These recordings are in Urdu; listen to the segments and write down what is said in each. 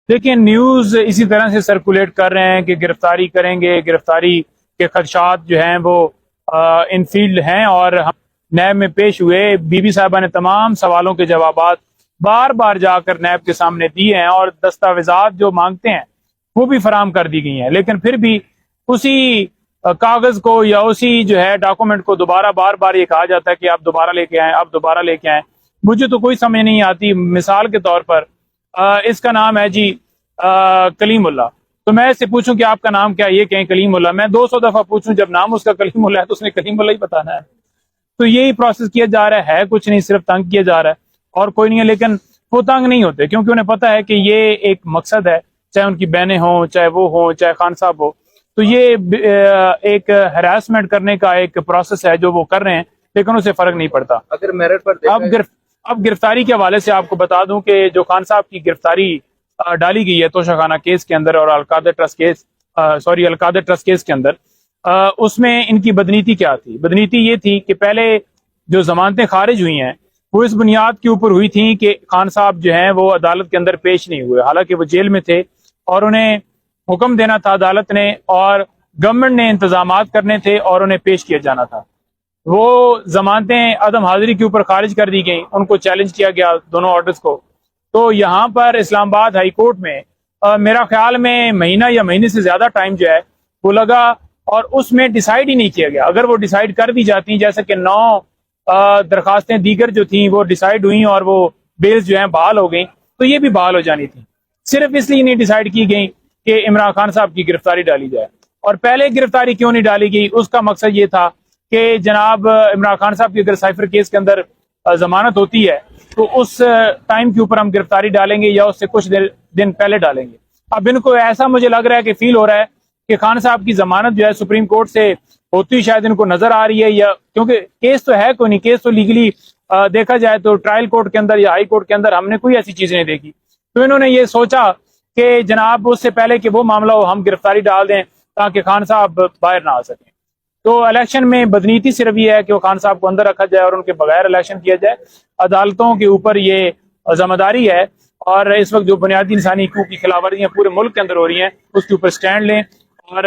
دیکھیں نیوز اسی طرح سے سرکولیٹ کر رہے ہیں کہ گرفتاری کریں گے، گرفتاری کے خدشات جو ہیں وہ ان فیلڈ ہیں، اور ہم نیب میں پیش ہوئے، بی بی صاحبہ نے تمام سوالوں کے جوابات بار بار جا کر نیب کے سامنے دیے ہیں، اور دستاویزات جو مانگتے ہیں وہ بھی فراہم کر دی گئی ہیں، لیکن پھر بھی اسی کاغذ کو یا اسی جو ہے ڈاکومنٹ کو دوبارہ بار بار یہ کہا جاتا ہے کہ آپ دوبارہ لے کے آئیں، آپ دوبارہ لے کے آئیں۔ مجھے تو کوئی سمجھ نہیں آتی۔ مثال کے طور پر اس کا نام ہے جی کلیم اللہ، تو میں اس سے پوچھوں کہ آپ کا نام کیا ہے، یہ کہیں کلیم اللہ، میں 200 دفعہ پوچھوں، جب نام اس کا کلیم اللہ ہے تو اس نے کلیم اللہ ہی بتانا ہے۔ تو یہی پروسیس کیا جا رہا ہے، کچھ نہیں، صرف تنگ کیا جا رہا ہے اور کوئی نہیں ہے۔ لیکن وہ تنگ نہیں ہوتے کیونکہ انہیں پتہ ہے کہ یہ ایک مقصد ہے، چاہے ان کی بہنیں ہوں، چاہے وہ ہوں، چاہے خان صاحب ہو، تو یہ ایک ہراسمنٹ کرنے کا ایک پروسیس ہے جو وہ کر رہے ہیں، لیکن اسے فرق نہیں پڑتا۔ اگر میرٹ پر اب گرفتاری کے حوالے سے آپ کو بتا دوں کہ جو خان صاحب کی گرفتاری ڈالی گئی ہے توشہ خانہ کیس کے اندر اور القادر ٹرسٹ کیس کے اندر، اس میں ان کی بدنیتی کیا تھی؟ بدنیتی یہ تھی کہ پہلے جو ضمانتیں خارج ہوئی ہیں وہ اس بنیاد کے اوپر ہوئی تھیں کہ خان صاحب جو ہیں وہ عدالت کے اندر پیش نہیں ہوئے، حالانکہ وہ جیل میں تھے اور انہیں حکم دینا تھا عدالت نے، اور گورنمنٹ نے انتظامات کرنے تھے اور انہیں پیش کیا جانا تھا۔ وہ ضمانتیں عدم حاضری کے اوپر خارج کر دی گئیں، ان کو چیلنج کیا گیا دونوں آرڈرز کو۔ تو یہاں پر اسلام آباد ہائی کورٹ میں میرا خیال میں مہینہ یا مہینے سے زیادہ ٹائم جو ہے وہ لگا، اور اس میں ڈیسائیڈ ہی نہیں کیا گیا۔ اگر وہ ڈیسائیڈ کر دی جاتی، جیسے کہ 9 درخواستیں دیگر جو تھیں وہ ڈیسائیڈ ہوئیں اور وہ بیلز جو ہیں بحال ہو گئیں، تو یہ بھی بحال ہو جانی تھی۔ صرف اس لیے نہیں ڈیسائیڈ کی گئی کہ عمران خان صاحب کی گرفتاری ڈالی جائے۔ اور پہلے گرفتاری کیوں نہیں ڈالی گئی؟ اس کا مقصد یہ تھا کہ جناب عمران خان صاحب کی اگر سائفر کیس کے اندر ضمانت ہوتی ہے تو اس ٹائم کے اوپر ہم گرفتاری ڈالیں گے یا اس سے کچھ دن پہلے ڈالیں گے۔ اب ان کو ایسا مجھے لگ رہا ہے کہ فیل ہو رہا ہے کہ خان صاحب کی ضمانت جو ہے سپریم کورٹ سے ہوتی شاید ان کو نظر آ رہی ہے، یا کیونکہ کیس تو ہے کوئی نہیں، کیس تو لیگلی دیکھا جائے تو ٹرائل کورٹ کے اندر یا ہائی کورٹ کے اندر ہم نے کوئی ایسی چیز نہیں دیکھی، تو انہوں نے یہ سوچا کہ جناب اس سے پہلے کہ وہ معاملہ ہو ہم گرفتاری ڈال دیں تاکہ خان صاحب باہر نہ آ سکیں۔ تو الیکشن میں بدنیتی صرف یہ ہے کہ وہ خان صاحب کو اندر رکھا جائے اور ان کے بغیر الیکشن کیا جائے۔ عدالتوں کے اوپر یہ ذمہ داری ہے، اور اس وقت جو بنیادی انسانی حقوق کی خلاف ورزیاں پورے ملک کے اندر ہو رہی ہیں اس کے اوپر سٹینڈ لیں اور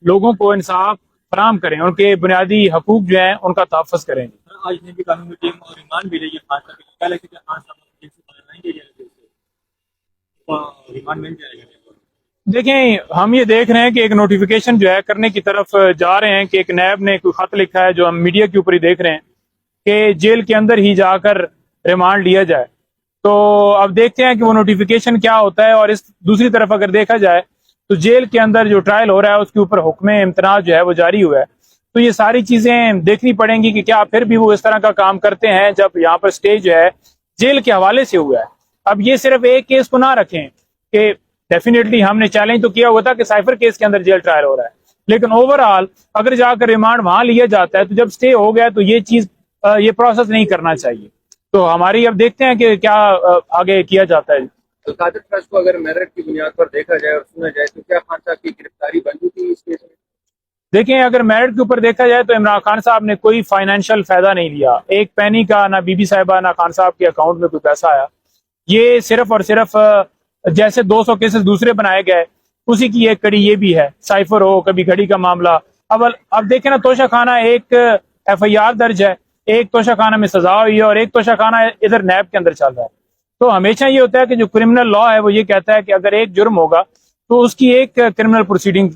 لوگوں کو انصاف فراہم کریں، ان کے بنیادی حقوق جو ہیں ان کا تحفظ کریں۔ آج نے بھی قانون کی ٹیم اور ایمان بھی رہی ہے خان صاحب کے پہلے کہ خان صاحب جیل سے باہر نہیں گئے ایمان مل جائے گا۔ دیکھیں ہم یہ دیکھ رہے ہیں کہ ایک نوٹیفیکیشن جو ہے کرنے کی طرف جا رہے ہیں کہ ایک نیب نے کوئی خط لکھا ہے جو ہم میڈیا کے اوپر ہی دیکھ رہے ہیں کہ جیل کے اندر ہی جا کر ریمانڈ لیا جائے۔ تو اب دیکھتے ہیں کہ وہ نوٹیفیکیشن کیا ہوتا ہے، اور اس دوسری طرف اگر دیکھا جائے تو جیل کے اندر جو ٹرائل ہو رہا ہے اس کے اوپر حکم امتناع جو ہے وہ جاری ہوا ہے۔ تو یہ ساری چیزیں دیکھنی پڑیں گی کہ کیا پھر بھی وہ اس طرح کا کام کرتے ہیں جب یہاں پر سٹے جو ہے جیل کے حوالے سے ہوا ہے۔ اب یہ صرف ایک کیس کو نہ رکھیں کہ ڈیفینیٹلی ہم نے چیلنج تو کیا ہوا تھا کہ سائفر کیس کے اندر جیل ٹرائل ہو رہا ہے، لیکن اوورآل اگر جا کر ریمانڈ وہاں لیا جاتا ہے تو جب سٹے ہو گیا تو یہ چیز یہ پروسیس نہیں کرنا چاہیے۔ تو ہماری اب دیکھتے ہیں کہ کیا آگے کیا جاتا ہے۔ القادر ٹرسٹ کو اگر میرٹ کی بنیاد پر دیکھا جائے اور سنا جائے تو کیا خان صاحب کی گرفتاری بنتی تھی اس کیس میں؟ دیکھیں اگر میرٹ کے اوپر دیکھا جائے تو عمران خان صاحب نے کوئی فائنینشیل فائدہ نہیں لیا، ایک پینی کا نہ بی بی صاحبہ نہ خان صاحب کے اکاؤنٹ میں کوئی پیسہ آیا۔ یہ صرف اور صرف جیسے 200 کیسز دوسرے بنائے گئے اسی کی ایک کڑی یہ بھی ہے، سائفر ہو، کبھی گھڑی کا معاملہ۔ اب دیکھیں نا، توشہ خانہ ایک ایف آئی آر درج ہے، ایک توشہ خانہ میں سزا ہوئی ہے اور ایک توشہ خانہ ادھر نیب کے اندر چل رہا ہے۔ تو ہمیشہ یہ ہوتا ہے کہ جو کرمنل لا ہے وہ یہ کہتا ہے کہ اگر ایک جرم ہوگا تو اس کی ایک کرمنل پروسیڈنگ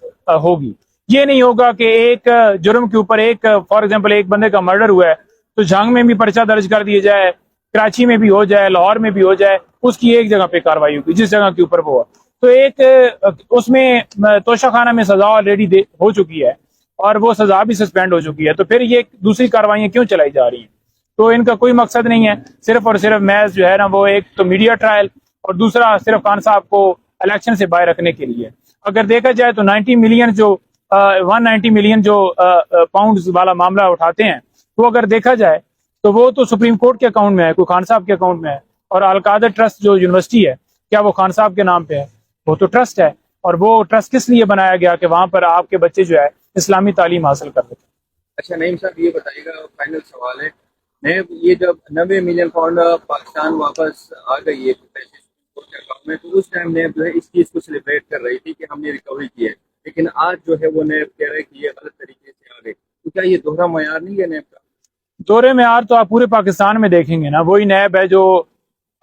ہوگی۔ یہ نہیں ہوگا کہ ایک جرم کے اوپر ایک فار ایگزامپل ایک بندے کا مرڈر ہوا ہے تو جھانگ میں بھی پرچہ درج کر دیا جائے، کراچی میں بھی ہو جائے، لاہور میں بھی ہو جائے، اس کی ایک جگہ پہ کاروائی ہوگی جس جگہ کے اوپر وہ ہوا۔ تو ایک اس میں توشہ خانہ میں سزا آلریڈی ہو چکی ہے اور وہ سزا بھی سسپینڈ ہو چکی ہے، تو پھر یہ دوسری کاروائیاں کیوں چلائی جا رہی ہیں؟ تو ان کا کوئی مقصد نہیں ہے، صرف اور صرف محض جو ہے نا وہ ایک تو میڈیا ٹرائل اور دوسرا صرف خان صاحب کو الیکشن سے باہر رکھنے کے لیے۔ اگر دیکھا جائے تو 190 ملین جو پاؤنڈز والا معاملہ اٹھاتے ہیں وہ اگر دیکھا جائے تو وہ تو سپریم کورٹ کے اکاؤنٹ میں ہے، کوئی خان صاحب کے اکاؤنٹ میں ہے، اور القادر ٹرسٹ جو یونیورسٹی ہے کیا وہ خان صاحب کے نام پہ ہے؟ وہ تو ٹرسٹ ہے، اور وہ ٹرسٹ کس لیے بنایا گیا کہ وہاں پر آپ کے بچے جو ہے اسلامی تعلیم حاصل کر سکیں۔ اچھا نعیم صاحب یہ بتائیے گا، فائنل سوال ہے، یہ جب 90 ملین پاؤنڈ پاکستان واپس آ گئی ہے پیسے گاؤں میں تو اس ٹائم نیب جو ہے اس چیز کو سیلیبریٹ کر رہی تھی کہ ہم نے ریکوری کی ہے، لیکن آج جو ہے وہ نیب کہہ رہے کہ یہ غلط طریقے سے آ گئے، تو کیا یہ دوہرا معیار نہیں ہے نیب کا؟ دورے معیار تو آپ پورے پاکستان میں دیکھیں گے نا، وہی نیب ہے جو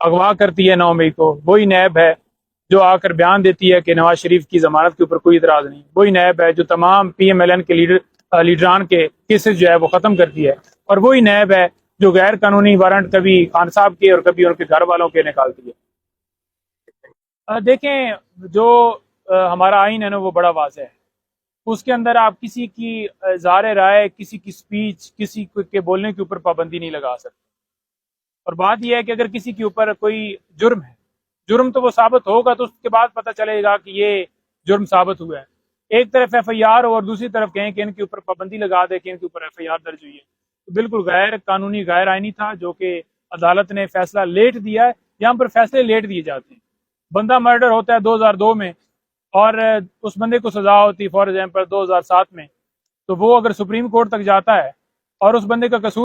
اغوا کرتی ہے 9 مئی کو، وہی نیب ہے جو آ کر بیان دیتی ہے کہ نواز شریف کی ضمانت کے اوپر کوئی اعتراض نہیں، وہی نیب ہے جو تمام پی ایم ایل این کے لیڈران کے کیسز جو ہے وہ ختم کرتی ہے، اور وہی نیب ہے جو غیر قانونی وارنٹ کبھی خان صاحب کے اور کبھی ان کے گھر والوں کے نکالتی ہے۔ دیکھیں جو ہمارا آئین ہے نا وہ بڑا واضح ہے، اس کے اندر آپ کسی کی اظہار رائے، کسی کی سپیچ، کسی کے بولنے کے اوپر پابندی نہیں لگا سکتے، اور بات یہ ہے کہ اگر کسی کے اوپر کوئی جرم ہے، جرم تو وہ ثابت ہوگا تو اس کے بعد پتہ چلے گا کہ یہ جرم ثابت ہوا ہے۔ ایک طرف ایف آئی آر اور دوسری طرف کہیں کہ ان کے اوپر پابندی لگا دے کہ ان کے اوپر ایف آئی آر درج ہوئی ہے، تو بالکل غیر قانونی، غیر آئینی تھا، جو کہ عدالت نے فیصلہ لیٹ دیا ہے۔ یہاں پر فیصلے لیٹ دیے جاتے ہیں، بندہ مرڈر ہوتا ہے 2002 میں اور اس بندے کو سزا ہوتی فار ایگزامپل 2007 میں، تو وہ اگر سپریم کورٹ تک جاتا ہے اور اس بندے کا قصور